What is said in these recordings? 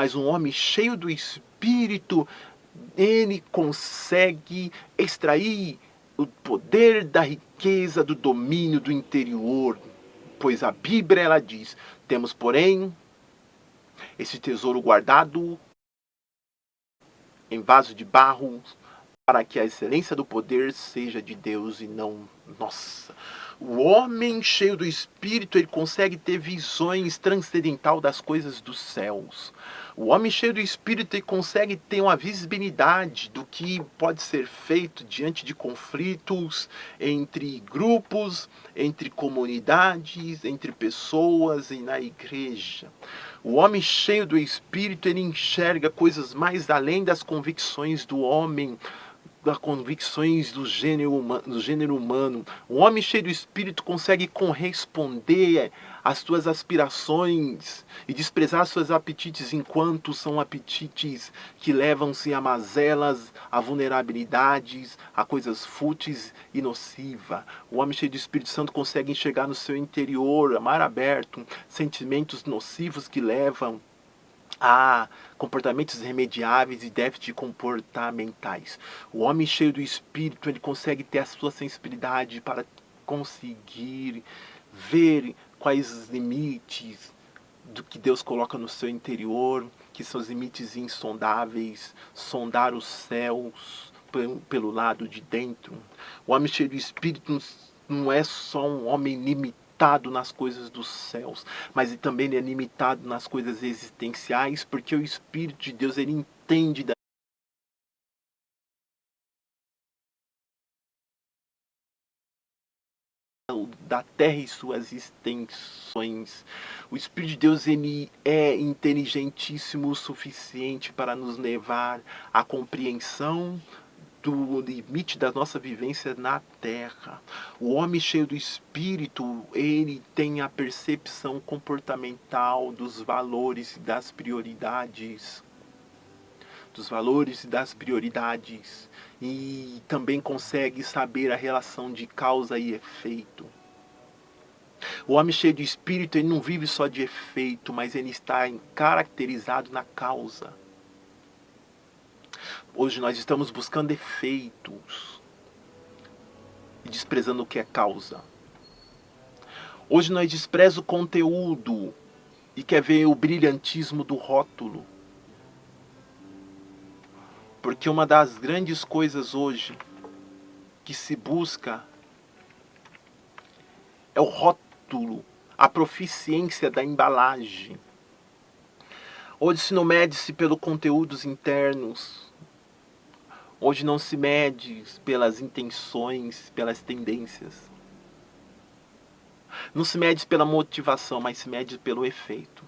Mas um homem cheio do Espírito, ele consegue extrair o poder da riqueza, do domínio do interior. Pois a Bíblia, ela diz: temos, porém, esse tesouro guardado em vaso de barro, para que a excelência do poder seja de Deus e não nossa. O homem cheio do Espírito, ele consegue ter visões transcendental das coisas dos céus. O homem cheio do Espírito, ele consegue ter uma visibilidade do que pode ser feito diante de conflitos entre grupos, entre comunidades, entre pessoas e na igreja. O homem cheio do Espírito, ele enxerga coisas mais além das convicções do homem, das convicções do gênero humano. O homem cheio do Espírito consegue corresponder às suas aspirações e desprezar seus apetites enquanto são apetites que levam-se a mazelas, a vulnerabilidades, a coisas fúteis e nocivas. O homem cheio do Espírito Santo consegue enxergar no seu interior, a mar aberto, sentimentos nocivos que levam a comportamentos irremediáveis e déficits comportamentais. O homem cheio do Espírito, ele consegue ter a sua sensibilidade para conseguir ver quais os limites do que Deus coloca no seu interior, que são os limites insondáveis, sondar os céus pelo lado de dentro. O homem cheio do Espírito não é só um homem limitado nas coisas dos céus, mas ele também é limitado nas coisas existenciais, porque o Espírito de Deus, ele entende da terra e suas extensões. O Espírito de Deus, ele é inteligentíssimo o suficiente para nos levar à compreensão do limite da nossa vivência na terra. O homem cheio do Espírito, ele tem a percepção comportamental dos valores e das prioridades. E também consegue saber a relação de causa e efeito. O homem cheio de Espírito, ele não vive só de efeito, mas ele está caracterizado na causa. Hoje nós estamos buscando efeitos e desprezando o que é causa. Hoje nós desprezamos o conteúdo e quer ver o brilhantismo do rótulo. Porque uma das grandes coisas hoje que se busca é o rótulo, a proficiência da embalagem. Hoje se não mede-se pelos conteúdos internos. Hoje não se mede pelas intenções, pelas tendências. Não se mede pela motivação, mas se mede pelo efeito.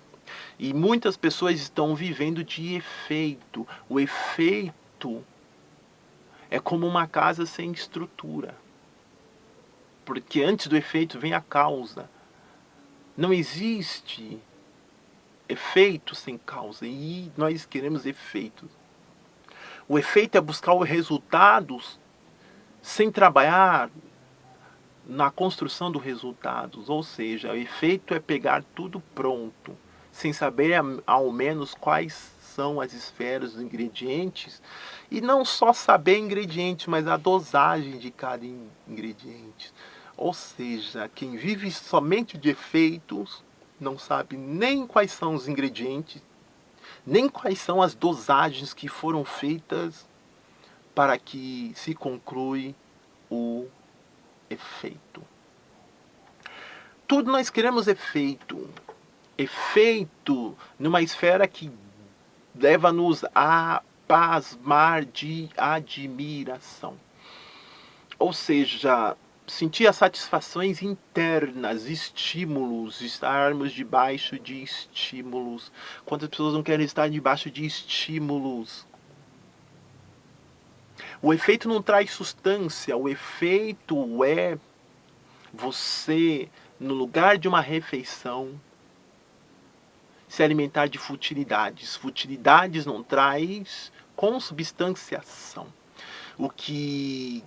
E muitas pessoas estão vivendo de efeito. O efeito é como uma casa sem estrutura. Porque antes do efeito vem a causa. Não existe efeito sem causa. E nós queremos efeitos. O efeito é buscar os resultados sem trabalhar na construção dos resultados. Ou seja, o efeito é pegar tudo pronto, sem saber ao menos quais são as esferas dos ingredientes. E não só saber ingrediente, mas a dosagem de cada ingrediente. Ou seja, quem vive somente de efeitos não sabe nem quais são os ingredientes, nem quais são as dosagens que foram feitas para que se conclui o efeito. Tudo nós queremos efeito. Efeito numa esfera que leva-nos a pasmar de admiração. Ou seja, sentir as satisfações internas, estímulos, estarmos debaixo de estímulos. Quantas pessoas não querem estar debaixo de estímulos? O efeito não traz substância, o efeito é você, no lugar de uma refeição, se alimentar de futilidades. Futilidades não traz consubstanciação. O que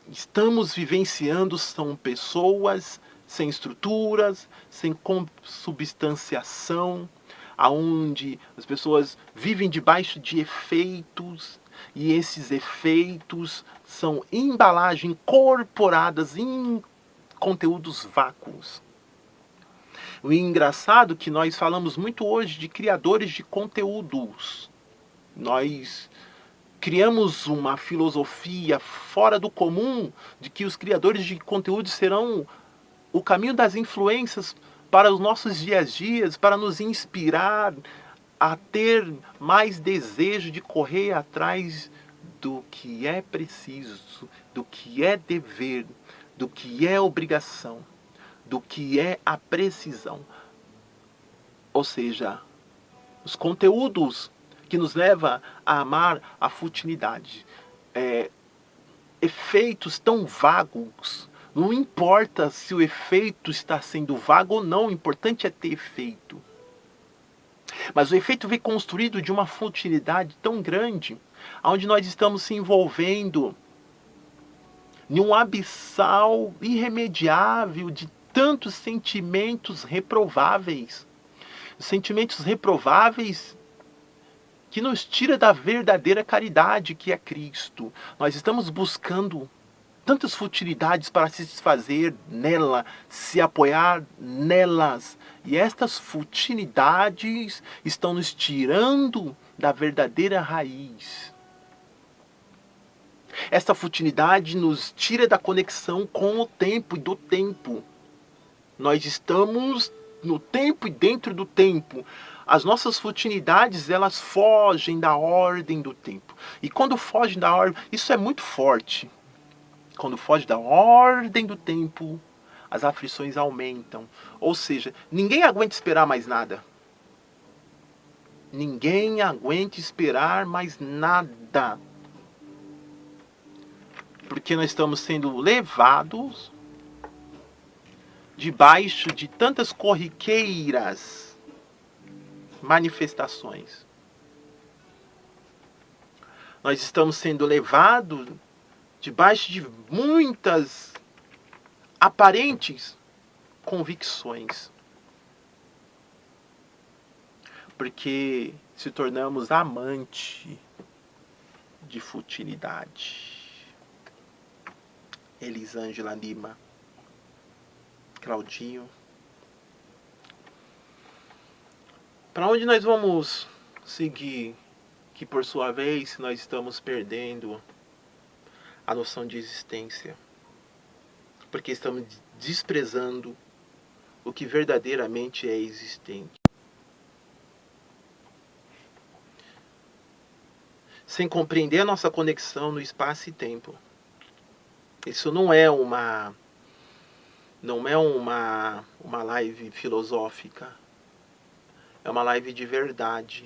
estamos vivenciando são pessoas sem estruturas, sem consubstanciação, aonde as pessoas vivem debaixo de efeitos, e esses efeitos são embalagens incorporadas em conteúdos vácuos. O engraçado é que nós falamos muito hoje de criadores de conteúdos. Nós criamos uma filosofia fora do comum de que os criadores de conteúdo serão o caminho das influências para os nossos dias a dias, para nos inspirar a ter mais desejo de correr atrás do que é preciso, do que é dever, do que é obrigação, do que é a precisão. Ou seja, os conteúdos que nos leva a amar a futilidade. Efeitos tão vagos. Não importa se o efeito está sendo vago ou não, o importante é ter efeito. Mas o efeito vem construído de uma futilidade tão grande, onde nós estamos se envolvendo em um abissal irremediável de tantos sentimentos reprováveis. Sentimentos reprováveis que nos tira da verdadeira caridade que é Cristo. Nós estamos buscando tantas futilidades para se desfazer nela, se apoiar nelas. E estas futilidades estão nos tirando da verdadeira raiz. Esta futilidade nos tira da conexão com o tempo e do tempo. Nós estamos no tempo e dentro do tempo. As nossas futilidades, elas fogem da ordem do tempo. E quando fogem da ordem, isso é muito forte. Quando foge da ordem do tempo, as aflições aumentam. Ou seja, ninguém aguenta esperar mais nada. Ninguém aguenta esperar mais nada. Porque nós estamos sendo levados debaixo de tantas corriqueiras manifestações. Nós estamos sendo levados debaixo de muitas aparentes convicções. Porque se tornamos amante de futilidade. Elisângela Lima, Claudinho. Para onde nós vamos seguir? Que por sua vez nós estamos perdendo a noção de existência. Porque estamos desprezando o que verdadeiramente é existente. Sem compreender a nossa conexão no espaço e tempo. Isso não é uma live filosófica. É uma live de verdade.